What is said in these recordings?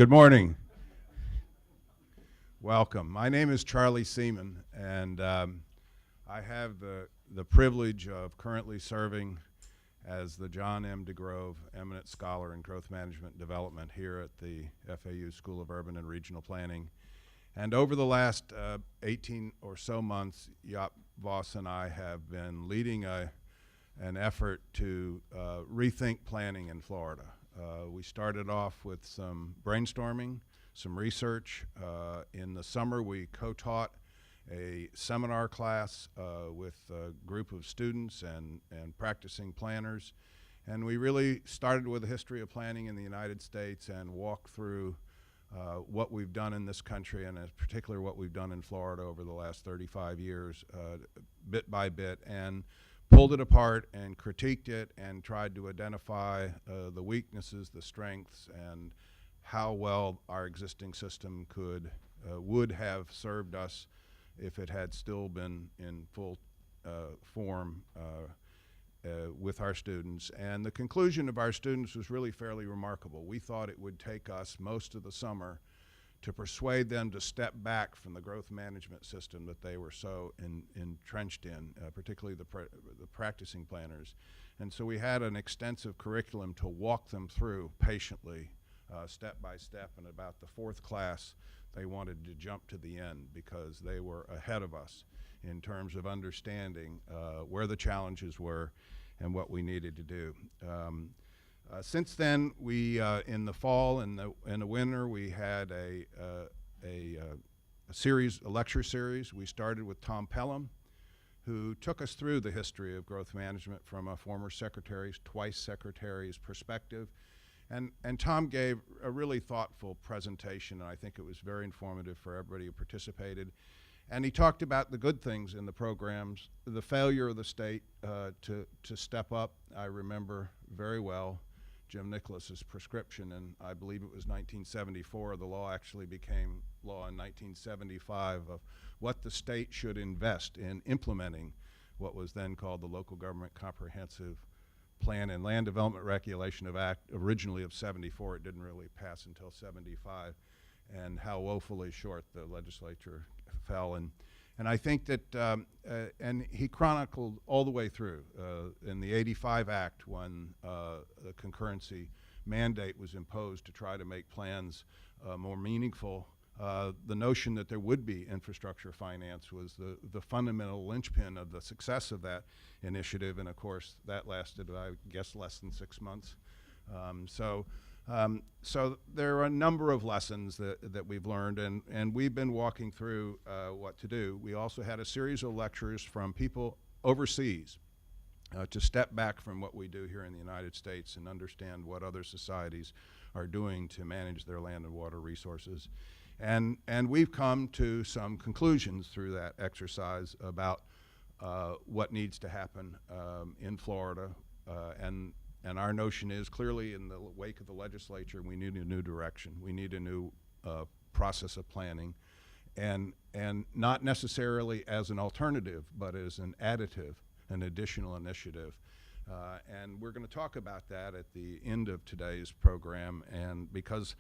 Good morning. Welcome. My name is Charlie Siemon, and I have the privilege of currently serving as the John M. DeGrove Eminent Scholar in Growth Management and Development here at the FAU School of Urban and Regional Planning. And over the last 18 or so months, Jaap Vos and I have been leading an effort to rethink planning in Florida. We started off with some brainstorming, some research. In the summer, we co-taught a seminar class with a group of students and practicing planners. And we really started with a history of planning in the United States and walked through what we've done in this country, and in particular what we've done in Florida over the last 35 years, bit by bit, and pulled it apart and critiqued it and tried to identify the weaknesses, the strengths, and how well our existing system would have served us if it had still been in full form with our students. And the conclusion of our students was really fairly remarkable. We thought it would take us most of the summer to persuade them to step back from the growth management system that they were so entrenched in, particularly the practicing planners. And so we had an extensive curriculum to walk them through patiently, step by step. And about the fourth class, they wanted to jump to the end because they were ahead of us in terms of understanding where the challenges were and what we needed to do. Since then, we in the fall and the winter, we had a lecture series. We started with Tom Pelham, who took us through the history of growth management from a former twice secretary's perspective. And Tom gave a really thoughtful presentation, and I think it was very informative for everybody who participated. And he talked about the good things in the programs, the failure of the state to step up. I remember very well Jim Nicholas's prescription, and I believe it was 1974. The law actually became law in 1975 of what the state should invest in implementing what was then called the Local Government Comprehensive Plan and Land Development Regulation of Act, originally of 74. It didn't really pass until 75, and how woefully short the legislature fell. And I think that, and he chronicled all the way through in the 85 Act when the concurrency mandate was imposed to try to make plans more meaningful. The notion that there would be infrastructure finance was the fundamental linchpin of the success of that initiative, and of course that lasted, I guess, less than 6 months. So there are a number of lessons that we've learned, and we've been walking through what to do. We also had a series of lectures from people overseas to step back from what we do here in the United States and understand what other societies are doing to manage their land and water resources. And we've come to some conclusions through that exercise about what needs to happen in Florida, and our notion is clearly in the wake of the legislature, we need a new direction. We need a new process of planning, and not necessarily as an alternative, but as an additive, an additional initiative. And we're going to talk about that at the end of today's program, and because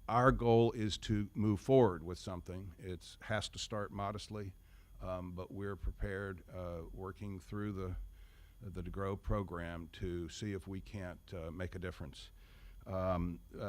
our goal is to move forward with something. It has to start modestly, but we're prepared, working through the DeGrove program, to see if we can't make a difference.